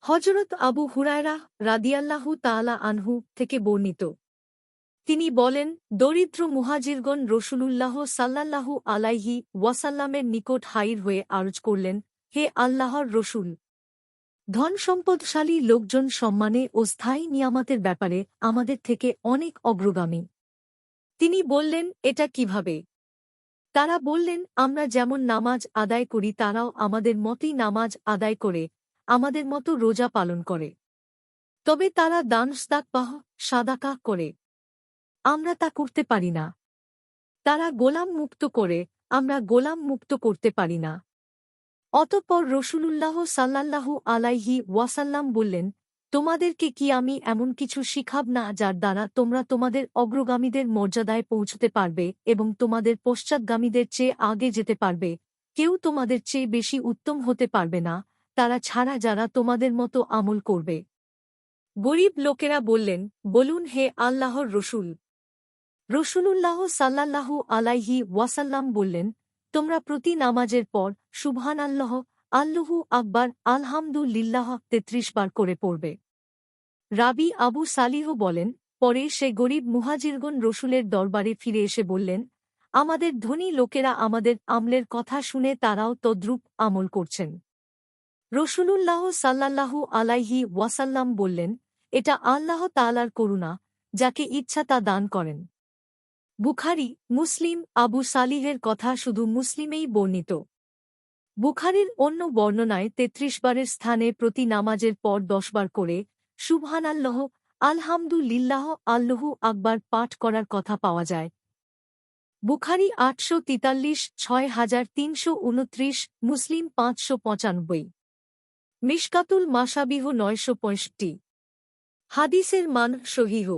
হযরত আবু হুরায়রা রাদিয়াল্লাহু তাআলা আনহু থেকে বর্ণিত। তিনি বলেন, দরিদ্র মুহাজিরগণ রাসূলুল্লাহ সাল্লাল্লাহু আলাইহি ওয়াসাল্লামের নিকট হাজির হয়ে আরজ করলেন, হে আল্লাহর রসূল! ধনসম্পদশালী লোকজন সম্মানে ও স্থায়ী নিয়ামতের ব্যাপারে আমাদের থেকে অনেক অগ্রগামী। তিনি বললেন, এটা কিভাবে? তারা বললেন, আমরা যেমন নামাজ আদায় করি তারাও আমাদের মতই নামাজ আদায় করে, আমাদের মতো রোজা পালন করে। তবে তারা দান-সদকাহ সাদাকা করে, আমরা তা করতে পারি না। তারা গোলাম মুক্ত করে, আমরা গোলাম মুক্ত করতে পারি না। অতঃপর রাসূলুল্লাহ সাল্লাল্লাহু আলাইহি ওয়াসাল্লাম বললেন, তোমাদেরকে কি আমি এমন কিছু শিখাব না যার দ্বারা তোমরা তোমাদের অগ্রগামীদের মর্যাদায় পৌঁছতে পারবে এবং তোমাদের পশ্চাৎগামীদের চেয়ে আগে যেতে পারবে? কেউ তোমাদের চেয়ে বেশি উত্তম হতে পারবে না, তারা ছাড়া যারা তোমাদের মতো আমল করবে। গরীব লোকেরা বললেন, বলুন হে আল্লাহর রসূল। রাসূলুল্লাহ সাল্লাল্লাহু আলাইহি ওয়াসাল্লাম বললেন, তোমরা প্রতি নামাজের পর সুবহানাল্লাহ, আল্লাহু আকবার, আলহামদুলিল্লাহ ৩৩ বার করে পড়বে। রাবি আবু সালিহ বলেন, পরে সে গরীব মুহাজিরগণ রসূলের দরবারে ফিরে এসে বললেন, আমাদের ধনী লোকেরা আমাদের আমলের কথা শুনে তারাও তদ্রূপ আমল করছেন। রাসূলুল্লাহ সাল্লাল্লাহু আলাইহি ওয়াসাল্লাম বললেন, এটা আল্লাহ তাআলার করুণা, যাকে ইচ্ছা তা দান করেন। বুখারী, মুসলিম। আবু সালিহের কথা শুধু মুসলিমেই বর্ণিত। বুখারীর অন্য বর্ণনায় ৩৩ বারের স্থানে প্রতি নামাজের পর ১০ বার করে সুবহানাল্লাহ, আলহামদুলিল্লাহ, আল্লাহু আকবার পাঠ করার কথা পাওয়া যায়। বুখারী ৮৪৩, ৬৩২৯, মুসলিম ৫৯৫। মিশকাতুল মাসাবিহ ৯৬৫। হাদিসের মান সহিহ।